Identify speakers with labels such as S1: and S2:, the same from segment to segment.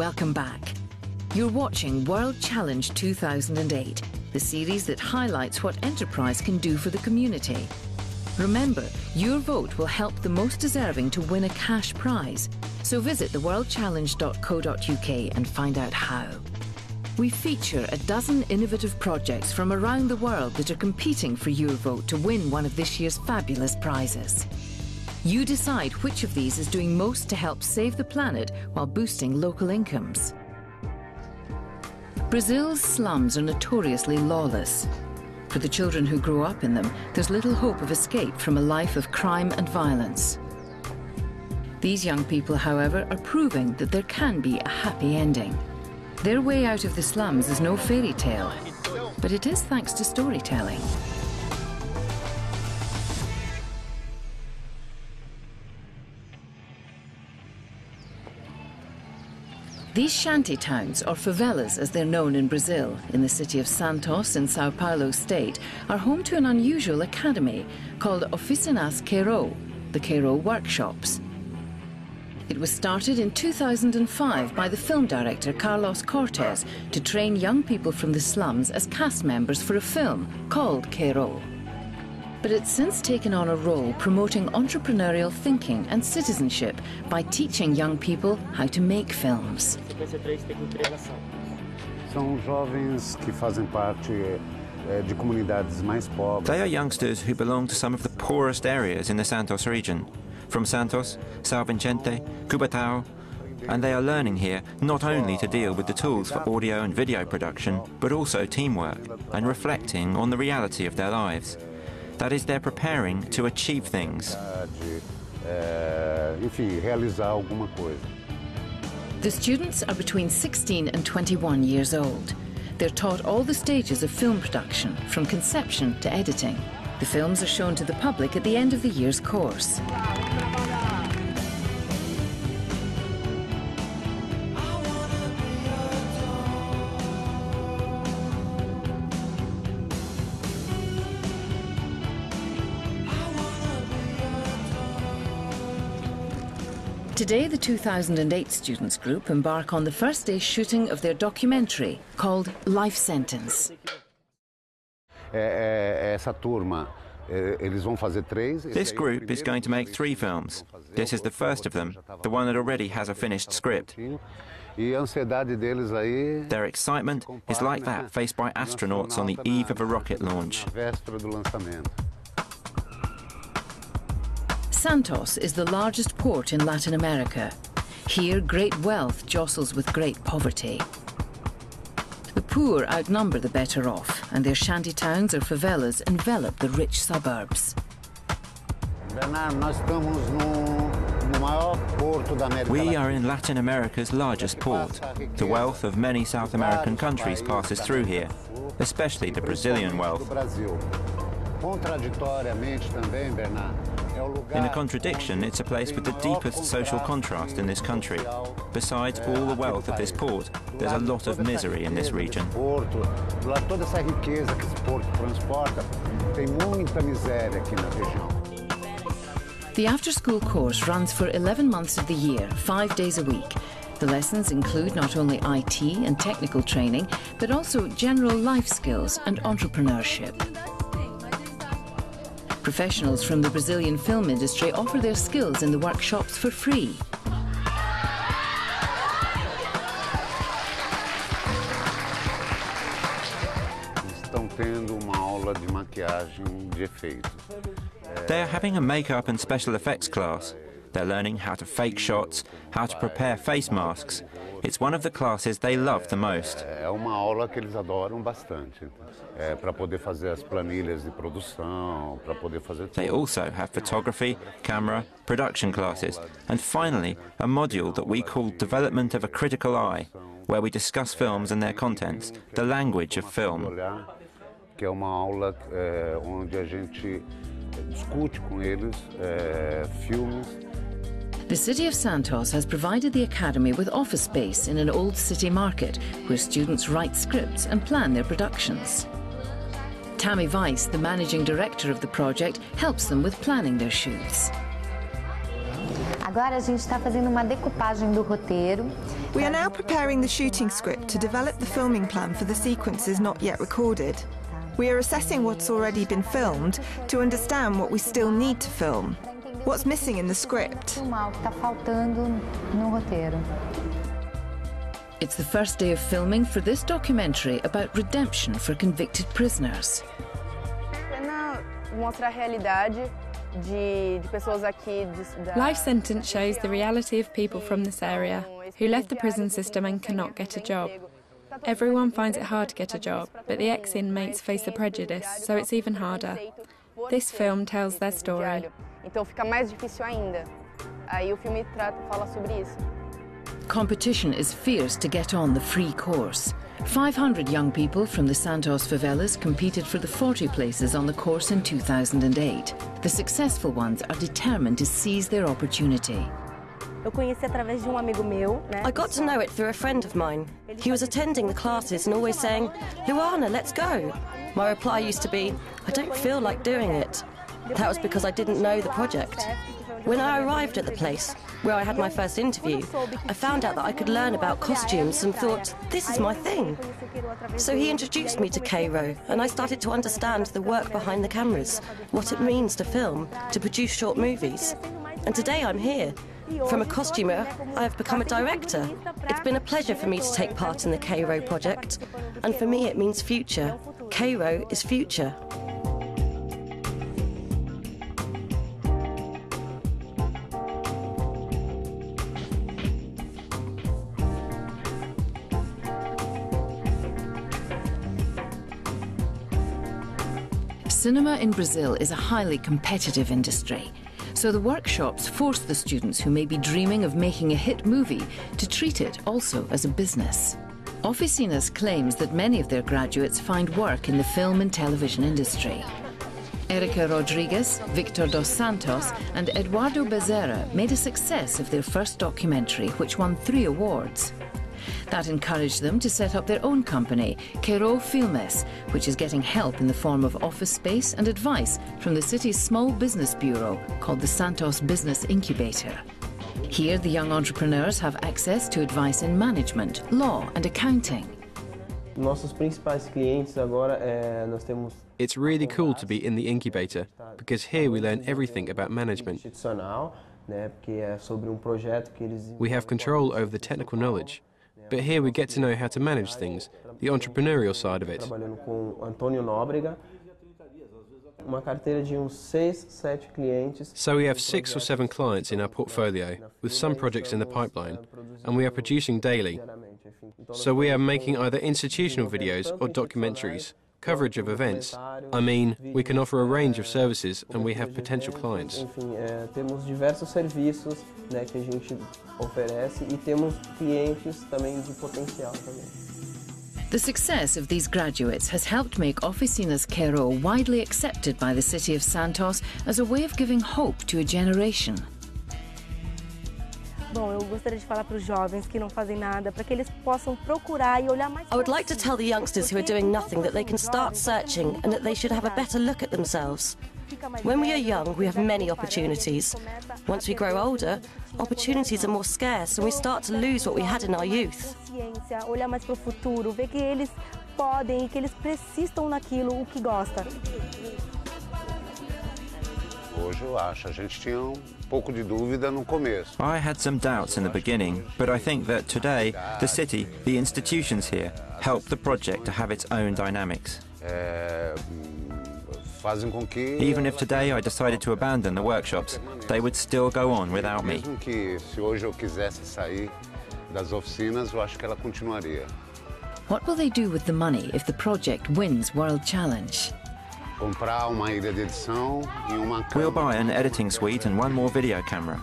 S1: welcome back. You're watching World Challenge 2008, the series that highlights what enterprise can do for the community. Remember, your vote will help the most deserving to win a cash prize, so visit theworldchallenge.co.uk and find out how. We feature a dozen innovative projects from around the world that are competing for your vote to win one of this year's fabulous prizes. You decide which of these is doing most to help save the planet while boosting local incomes. Brazil's slums are notoriously lawless. For the children who grow up in them, there's little hope of escape from a life of crime and violence. These young people, however, are proving that there can be a happy ending. Their way out of the slums is no fairy tale, but it is thanks to storytelling. These shanty towns, or favelas as they're known in Brazil, in the city of Santos in Sao Paulo state, are home to an unusual academy called Oficinas Quero, the Quero Workshops. It was started in 2005 by the film director Carlos Cortez to train young people from the slums as cast members for a film called Quero. But it's since taken on a role promoting entrepreneurial thinking and citizenship by teaching young people how to make films.
S2: They are youngsters who belong to some of the poorest areas in the Santos region. From Santos, São Vicente, Cubatão, and they are learning here not only to deal with the tools for audio and video production, but also teamwork and reflecting on the reality of their lives. That is, they're preparing to achieve things.
S1: The students are between 16 and 21 years old. They're taught all the stages of film production, from conception to editing. The films are shown to the public at the end of the year's course. Today, the 2008 students group embark on the first day shooting of their documentary called Life Sentence.
S2: This group is going to make 3 films. This is the first of them, the one that already has a finished script. Their excitement is like that faced by astronauts on the eve of a rocket launch.
S1: Santos is the largest port in Latin America. Here, great wealth jostles with great poverty. The poor outnumber the better off, and their shanty towns or favelas envelop the rich suburbs.
S2: We are in Latin America's largest port. The wealth of many South American countries passes through here, especially the Brazilian wealth. In a contradiction, it's a place with the deepest social contrast in this country. Besides all the wealth of this port, there's a lot of misery in this region.
S1: The after-school course runs for 11 months of the year, 5 days a week. The lessons include not only IT and technical training, but also general life skills and entrepreneurship. Professionals from the Brazilian film industry offer their skills in the workshops for free.
S2: They are having a makeup and special effects class. They're learning how to fake shots, how to prepare face masks. It's one of the classes they love the most. They also have photography, camera, production classes, and finally a module that we call Development of a Critical Eye, where we discuss films and their contents, the language of film.
S1: The city of Santos has provided the academy with office space in an old city market where students write scripts and plan their productions. Tammy Weiss, the managing director of the project, helps them with planning their shoots.
S3: Agora a gente está fazendo uma decupagem do roteiro. We are now preparing the shooting script to develop the filming plan for the sequences not yet recorded. We are assessing what's already been filmed to understand what we still need to film. What's missing in the script?
S1: It's the first day of filming for this documentary about redemption for convicted prisoners.
S4: Life Sentence shows the reality of people from this area who left the prison system and cannot get a job. Everyone finds it hard to get a job, but the ex-inmates face the prejudice, so it's even harder. This film tells their story.
S1: Competition is fierce to get on the free course. 500 young people from the Santos favelas competed for the 40 places on the course in 2008. The successful ones are determined to seize their opportunity.
S5: I got to know it through a friend of mine. He was attending the classes and always saying, "Luana, let's go." My reply used to be, "I don't feel like doing it." That was because I didn't know the project. When I arrived at the place, where I had my first interview, I found out that I could learn about costumes and thought, this is my thing. So he introduced me to Cairo, and I started to understand the work behind the cameras, what it means to film, to produce short movies. And today I'm here. From a costumer, I have become a director. It's been a pleasure for me to take part in the Cairo project, and for me it means future. Cairo is future.
S1: Cinema in Brazil is a highly competitive industry, so the workshops force the students who may be dreaming of making a hit movie to treat it also as a business. Oficinas claims that many of their graduates find work in the film and television industry. Erica Rodriguez, Victor dos Santos and Eduardo Bezerra made a success of their first documentary, which won 3 awards. That encouraged them to set up their own company, Quero Filmes, which is getting help in the form of office space and advice from the city's small business bureau called the Santos Business Incubator. Here, the young entrepreneurs have access to advice in management, law and accounting.
S6: It's really cool to be in the incubator, because here we learn everything about management. We have control over the technical knowledge. But here we get to know how to manage things, the entrepreneurial side of it. So we have 6 or 7 clients in our portfolio, with some projects in the pipeline, and we are producing daily. So we are making either institutional videos or documentaries, coverage of events. I mean, we can offer a range of services and we have potential clients.
S1: The success of these graduates has helped make Oficinas Quero widely accepted by the city of Santos as a way of giving hope to a generation.
S5: I would like to tell the youngsters who are doing nothing that they can start searching and that they should have a better look at themselves. When we are young, we have many opportunities. Once we grow older, opportunities are more scarce and we start to lose what we had in our youth.
S2: I had some doubts in the beginning, but I think that today, the city, the institutions here, help the project to have its own dynamics. Even if today I decided to abandon the workshops, they would still go on without me.
S1: What will they do with the money if the project wins World Challenge?
S2: We'll buy an editing suite and 1 more video camera.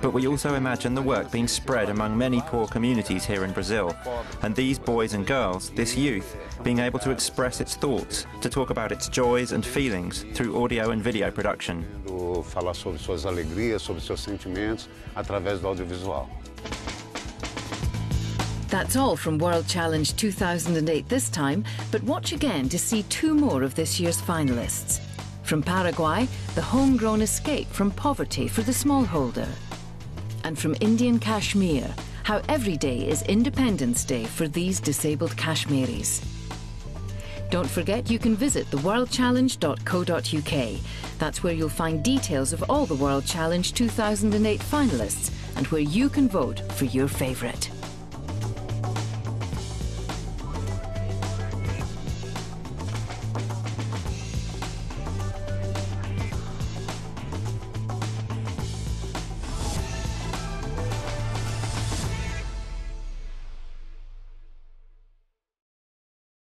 S2: But we also imagine the work being spread among many poor communities here in Brazil, and these boys and girls, this youth, being able to express its thoughts, to talk about its joys and feelings through audio and video production. That's all from World Challenge 2008 this time, but watch again to see 2 more of this year's finalists. From Paraguay, the homegrown escape from poverty for the smallholder. And from Indian Kashmir,
S1: how every day is Independence Day for these disabled Kashmiris. Don't forget you can visit theworldchallenge.co.uk. That's where you'll find details of all the World Challenge 2008 finalists and where you can vote for your favourite.